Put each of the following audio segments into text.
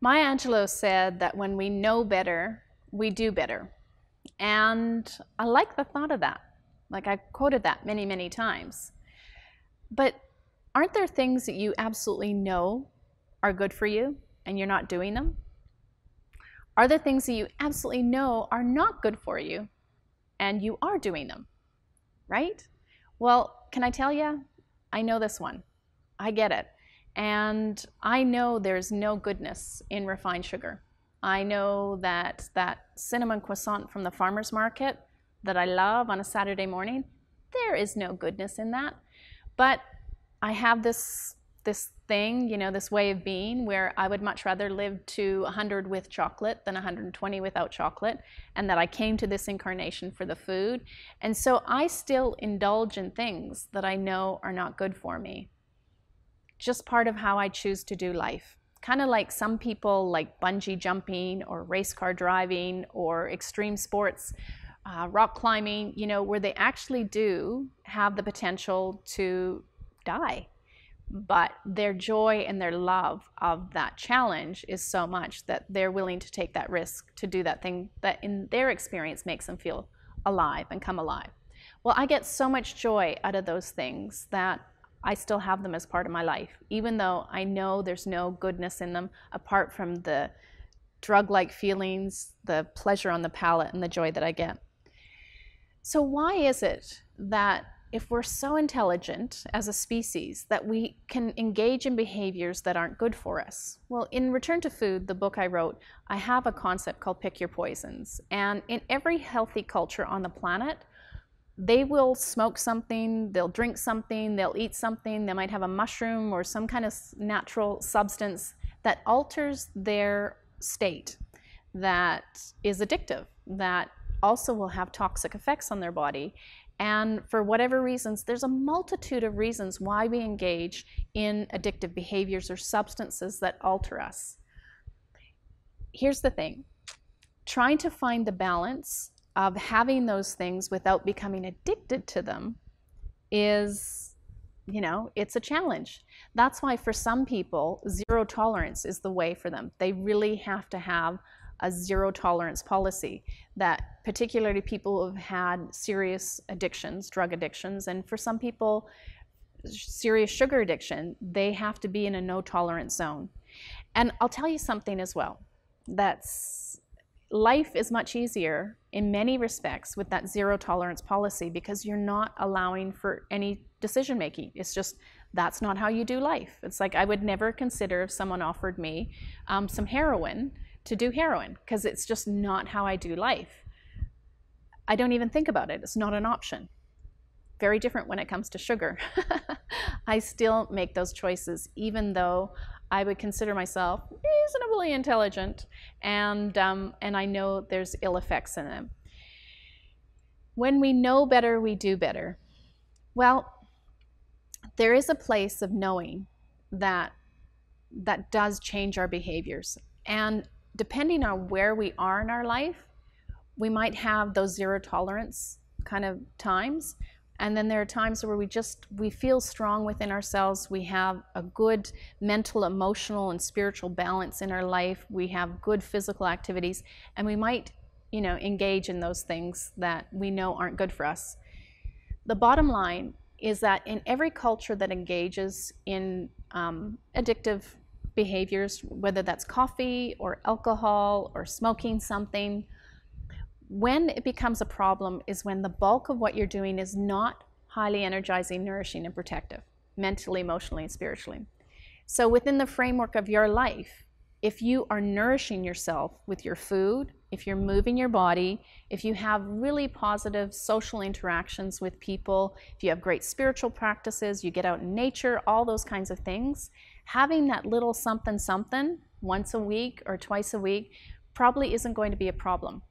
Maya Angelou said that when we know better, we do better. And I like the thought of that. Like, I've quoted that many, many times. But aren't there things that you absolutely know are good for you and you're not doing them? Are there things that you absolutely know are not good for you and you are doing them? Right? Well, can I tell you? I know this one. I get it. And I know there's no goodness in refined sugar. I know that that cinnamon croissant from the farmer's market that I love on a Saturday morning, there is no goodness in that. But I have this thing, this way of being where I would much rather live to 100 with chocolate than 120 without chocolate, and that I came to this incarnation for the food. And so I still indulge in things that I know are not good for me. Just part of how I choose to do life. Kind of like some people like bungee jumping or race car driving or extreme sports, rock climbing, where they actually do have the potential to die. But their joy and their love of that challenge is so much that they're willing to take that risk to do that thing that in their experience makes them feel alive and come alive. Well, I get so much joy out of those things that I still have them as part of my life, even though I know there's no goodness in them apart from the drug-like feelings, the pleasure on the palate, and the joy that I get. So why is it that if we're so intelligent as a species that we can engage in behaviors that aren't good for us? Well, in Return to Food, the book I wrote, I have a concept called pick your poisons. And in every healthy culture on the planet, they will smoke something, they'll drink something, they'll eat something, they might have a mushroom or some kind of natural substance that alters their state, that is addictive, that also will have toxic effects on their body. And for whatever reasons, there's a multitude of reasons why we engage in addictive behaviors or substances that alter us. Here's the thing, trying to find the balance of having those things without becoming addicted to them is, it's a challenge. That's why for some people, zero tolerance is the way for them. They really have to have a zero tolerance policy, that particularly people who have had serious addictions, drug addictions, and for some people, serious sugar addiction, they have to be in a no tolerance zone. And I'll tell you something as well, life is much easier in many respects with that zero tolerance policy because you're not allowing for any decision making. It's just, that's not how you do life. It's like I would never consider if someone offered me some heroin to do heroin because it's just not how I do life. I don't even think about it. It's not an option. Very different when it comes to sugar. I still make those choices even though I would consider myself reasonably intelligent, and I know there's ill effects in them. When we know better, we do better. Well, there is a place of knowing that does change our behaviors. And depending on where we are in our life, we might have those zero tolerance kind of times. And then there are times where we feel strong within ourselves. We have a good mental, emotional, and spiritual balance in our life. We have good physical activities, and we might, engage in those things that we know aren't good for us. The bottom line is that in every culture that engages in addictive behaviors, whether that's coffee or alcohol or smoking something, when it becomes a problem is when the bulk of what you're doing is not highly energizing, nourishing, and protective, mentally, emotionally, and spiritually. So within the framework of your life, if you are nourishing yourself with your food, if you're moving your body, if you have really positive social interactions with people, if you have great spiritual practices, you get out in nature, all those kinds of things, having that little something something once a week or twice a week probably isn't going to be a problem.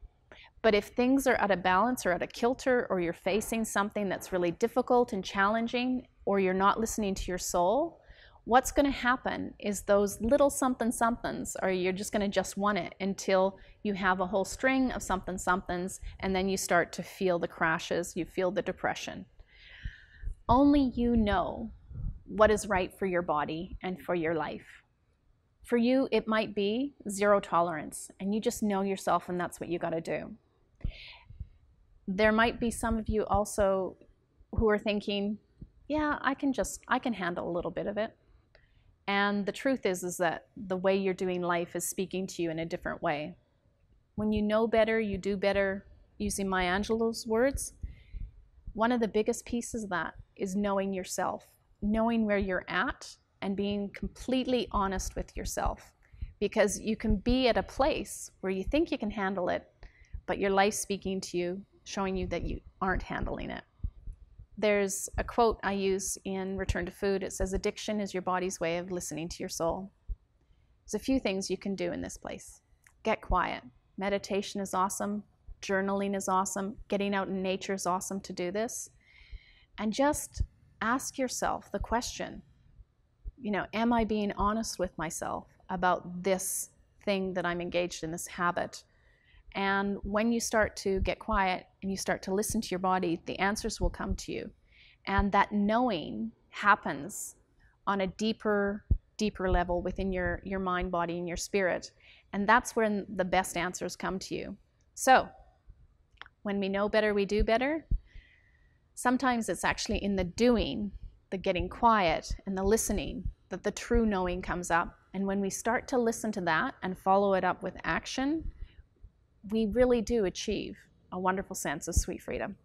But if things are out of balance or out of kilter, or you're facing something that's really difficult and challenging, or you're not listening to your soul, what's going to happen is those little something somethings, or you're just going to just want it until you have a whole string of something somethings, and then you start to feel the crashes, you feel the depression. Only you know what is right for your body and for your life. For you, it might be zero tolerance, and you just know yourself, and that's what you got to do. There might be some of you also who are thinking, yeah, I can handle a little bit of it. And the truth is that the way you're doing life is speaking to you in a different way. When you know better, you do better, using Maya Angelou's words. One of the biggest pieces of that is knowing yourself, knowing where you're at, and being completely honest with yourself. Because you can be at a place where you think you can handle it, but your life's speaking to you, showing you that you aren't handling it. There's a quote I use in Return to Food. It says, addiction is your body's way of listening to your soul. There's a few things you can do in this place. Get quiet. Meditation is awesome. Journaling is awesome. Getting out in nature is awesome to do this. And just ask yourself the question, am I being honest with myself about this thing that I'm engaged in, this habit? And when you start to get quiet and you start to listen to your body, the answers will come to you. And that knowing happens on a deeper level within your mind, body, and your spirit. And that's when the best answers come to you. So when we know better, we do better. Sometimes it's actually in the doing, the getting quiet and the listening, that the true knowing comes up. And when we start to listen to that and follow it up with action, we really do achieve a wonderful sense of sweet freedom.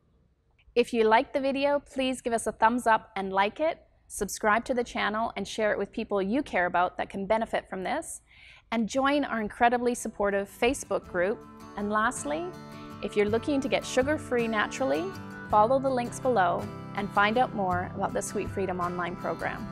If you liked the video, please give us a thumbs up and like it. Subscribe to the channel and share it with people you care about that can benefit from this. And join our incredibly supportive Facebook group. And lastly, if you're looking to get sugar-free naturally, follow the links below and find out more about the Sweet Freedom online program.